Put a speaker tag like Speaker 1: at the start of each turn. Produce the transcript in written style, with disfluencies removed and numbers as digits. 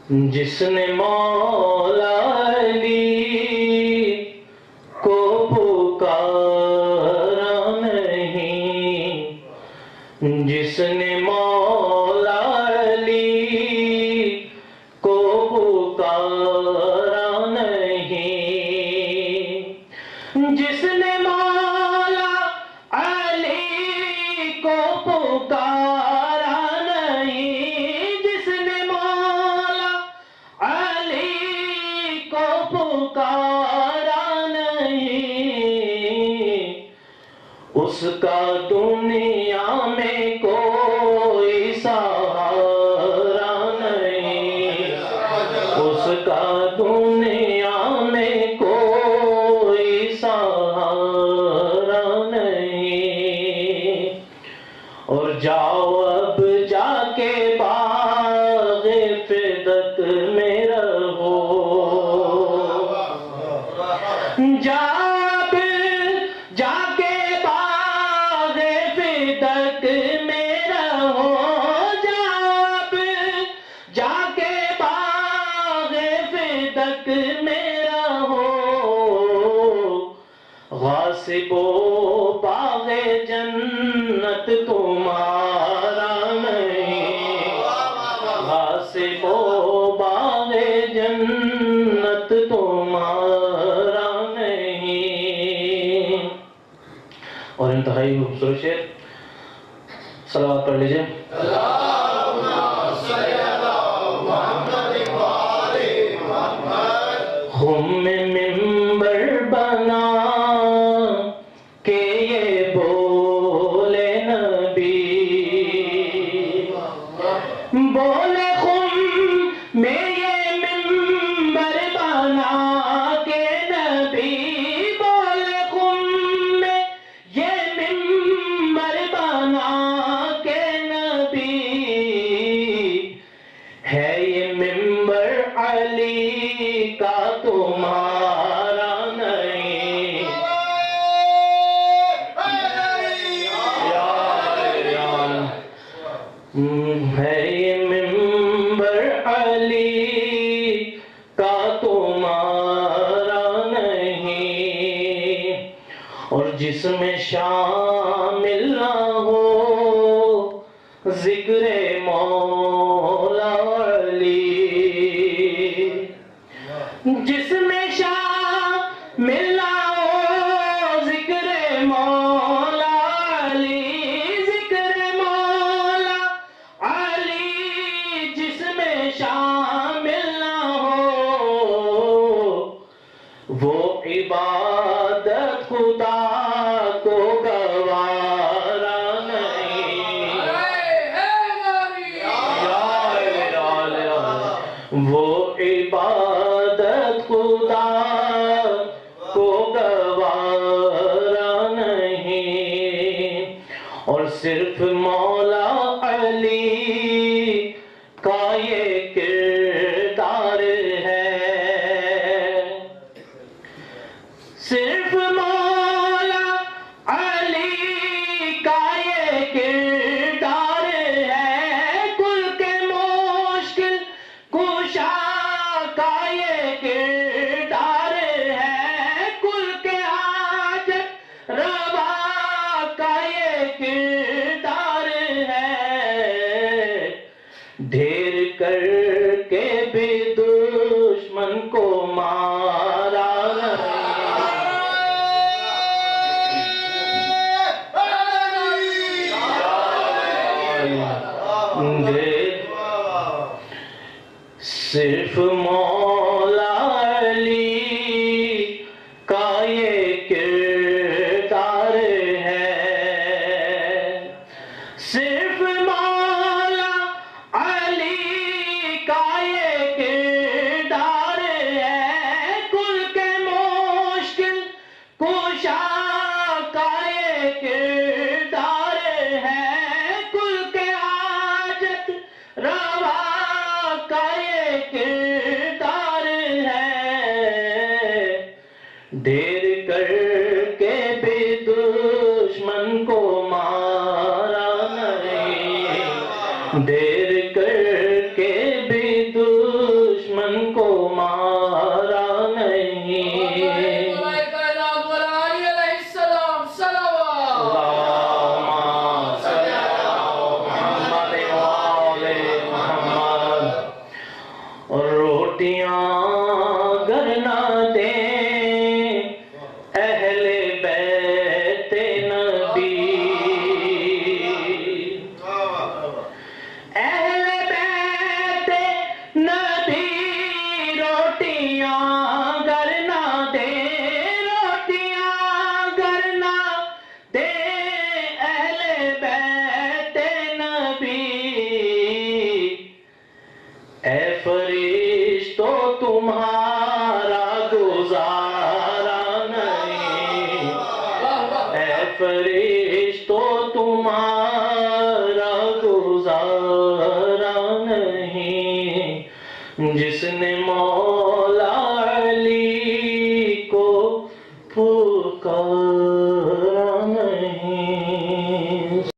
Speaker 1: جس نے مولا علی کو پکارا نہیں، جس نے مولا علی کو پکارا نہیں، جس نے مولا علی کو پکارا نہیں، جس نے مولا علی کو پکارا نہیں، اس کا دنیا میں کوئی سہارا نہیں، اس کا دنیا میں کوئی سہارا نہیں۔ اور جاؤ اب جا کے باغ فدق میں رہو، جا کے باغ فدق میں رہو، جا کے باغ فدق میں رہو، غاصب و باغ جنت تمہارا نہیں، غاصب و باغ جنت تمہارا نہیں۔ اور انتہائی خوبصورت شعر، صلوات پڑھ لیجئے۔ خم میں منبر بنا کہ یہ بولے نبی، بولے خم میں یہ منبر بنا کہ نبی، بولے خم میں یہ منبر بنا کہ نبی، ہے یہ منبر علی کا تمہارا نہیں، ہے یہ منبر علی کا تمہارا نہیں، اور جس میں شامل نہ ہو ذکر مولا علی، جس میں شامل نہ ہو ذکر مولا علی، ذکر مولا علی، جس میں شامل نہ ہو وہ عبادت خدا کو گوارا نہیں، وہ عبادت خدا کو گوارا نہیں، اور صرف مولا علی کا یہ کردار ہے، صرف مولا علی کا یہ کردار ہے، کل کے مشکل کشا کا یہ کردار ہے، کل کے حاجت روا کا یہ کردار ہے، ڈھیر کر کے بھی دشمن کو مارا نہیں، صرف مولا علی کا یہ کردار ہے، صرف مولا علی کا یہ کردار ہے، کل کے مشکل کشا کا یہ کردار ہے، کل کے حاجت روا کا یہ کردار ہے، ڈھیر کر کے بھی دشمن کو مارا نہیں، دیر کر کے بھی دور اے فرشتو تمہارا گزارا نہیں، اے فرشتو تمہارا گزارا نہیں، جس نے مولا علی کو پکارا